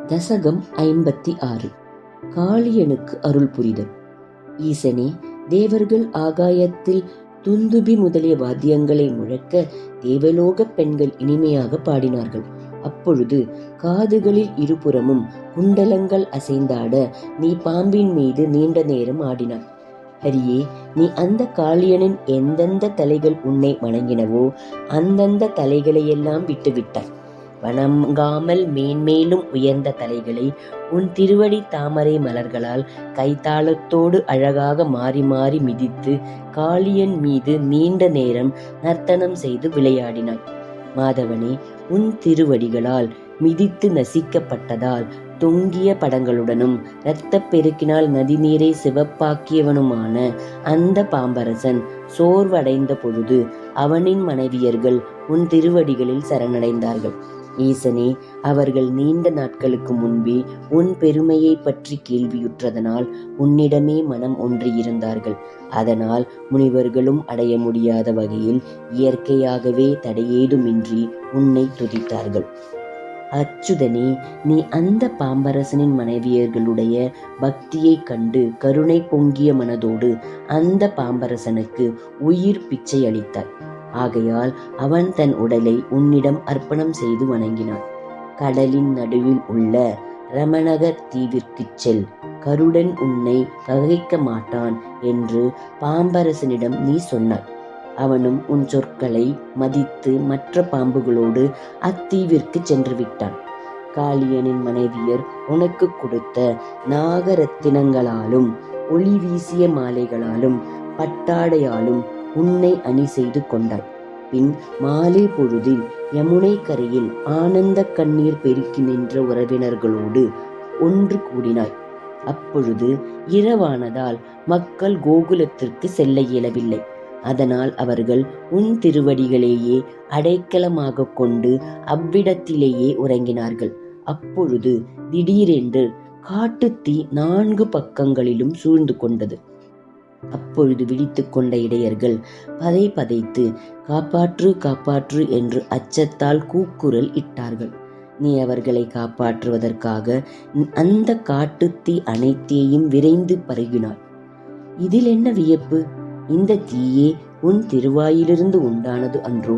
தசகம் 56. காளியனுக்கு அருள் புரிதல். ஈசனே, தேவர்கள் ஆகாயத்தில் துந்துபி முதலிய வாத்தியங்களை முழக்க தேவலோக பெண்கள் இனிமையாக பாடினார்கள். அப்பொழுது காதுகளில் இருபுறமும் குண்டலங்கள் அசைந்தாட நீ பாம்பின் மீது நீண்ட நேரம் ஆடினாய். ஹரியே, நீ அந்த காளியனின் எந்தெந்த தலைகள் உன்னை வணங்கினவோ அந்தந்த தலைகளையெல்லாம் விட்டுவிட்டாய். வணங்காமல் மேன்மேலும் உயர்ந்த தலைகளை உன் திருவடி தாமரை மலர்களால் கைத்தாளத்தோடு அழகாக மாறி மாறி மிதித்து காளியன் மீது நீண்ட நேரம் நர்த்தனம் செய்து விளையாடினாய். மாதவனே, உன் திருவடிகளால் மிதித்து நசிக்கப்பட்டதால் தொங்கிய படங்களுடனும் இரத்தப் பெருக்கினால் நதிநீரை சிவப்பாக்கியவனுமான அந்த பாம்பரசன் சோர்வடைந்த பொழுது அவனின் மனைவியர்கள் உன் திருவடிகளில் சரணடைந்தார்கள். ஈசனே, அவர்கள் நீண்ட நாட்களுக்கு முன்பே உன் பெருமையை பற்றி கேள்வியுற்றதனால் உன்னிடமே மனம் ஒன்றியிருந்தார்கள். அதனால் முனிவர்களும் அடைய முடியாத வகையில் இயற்கையாகவே தடையேதுமின்றி உன்னை துதித்தார்கள். அச்சுதனே, நீ அந்த பாம்பரசனின் மனைவியர்களுடைய பக்தியை கண்டு கருணை பொங்கிய மனதோடு அந்த பாம்பரசனுக்கு உயிர் பிச்சை அளித்தாய். ஆகையால் அவன் தன் உடலை உன்னிடம் அர்ப்பணம் செய்து வணங்கினான். கடலின் நடுவில் உள்ள ரமணக தீவிற்குச் செல், கருடன் உன்னை பகைக்க மாட்டான் என்று பாம்பரசனிடம் நீ சொன்னாய். அவனும் உன் சொற்களை மதித்து மற்ற பாம்புகளோடு அத்தீவிற்கு சென்று விட்டான். காளியனின் மனைவியர் உனக்கு கொடுத்த நாகரத்தினங்களாலும் ஒளி வீசிய மாலைகளாலும் பட்டாடையாலும் உன்னை அணி செய்து கொண்டாய். பின் மாலை பொழுதில் யமுனை கரையில் ஆனந்த கண்ணீர் பெருக்கி நின்ற உறவினர்களோடு ஒன்று கூடினாய். அப்பொழுது இரவானதால் மக்கள் கோகுலத்திற்கு செல்ல இயலவில்லை. அதனால் அவர்கள் உன் திருவடிகளையே அடைக்கலமாக கொண்டு அவ்விடத்திலேயே உறங்கினார்கள். அப்பொழுது திடீரென்று காட்டுத்தீ 4 பக்கங்களிலும் சூழ்ந்து கொண்டது. அப்பொழுது விழித்து கொண்ட இடையர்கள் பதை பதைத்து காப்பாற்று காப்பாற்று என்று அச்சத்தால் கூக்குரல் இட்டார்கள். நீ அவர்களை காப்பாற்றுவதற்காக அந்த காட்டுத்தீ அனைத்தையும் விரைந்து பருகினாய். இதில் என்ன வியப்பு? இந்த தீயே உன் திருவாயிலிருந்து உண்டானது அன்றோ?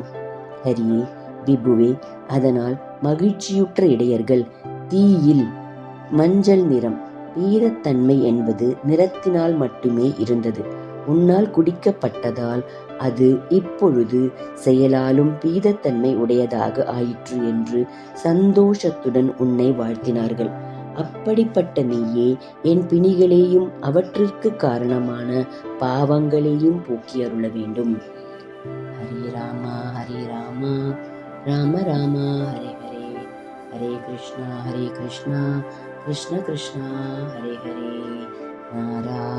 ஹரியே, விபுவே, அதனால் மகிழ்ச்சியுற்ற இடையர்கள் தீயில் மஞ்சள் நிறம் பீதத்தன்மை என்பது நிறத்தினால் மட்டுமே இருந்தது. உன்னால் குடிக்கப்பட்டதால் அது இப்பொழுது செயலாலும் பீதத்தன்மை உடையதாக ஆயிற்று என்று சந்தோஷத்துடன் உன்னை வாழ்த்தினார்கள். அப்படிப்பட்ட நீயே என் பிணிகளையும் அவற்றிற்கு காரணமான பாவங்களையும் போக்கி அருள வேண்டும். ஹரே ராமா ஹரே ராமா, ராம ராமா ஹரே ஹரே, ஹரே கிருஷ்ணா கிருஷ்ண கிருஷ்ணா ஹரே ஹரே, நாராயண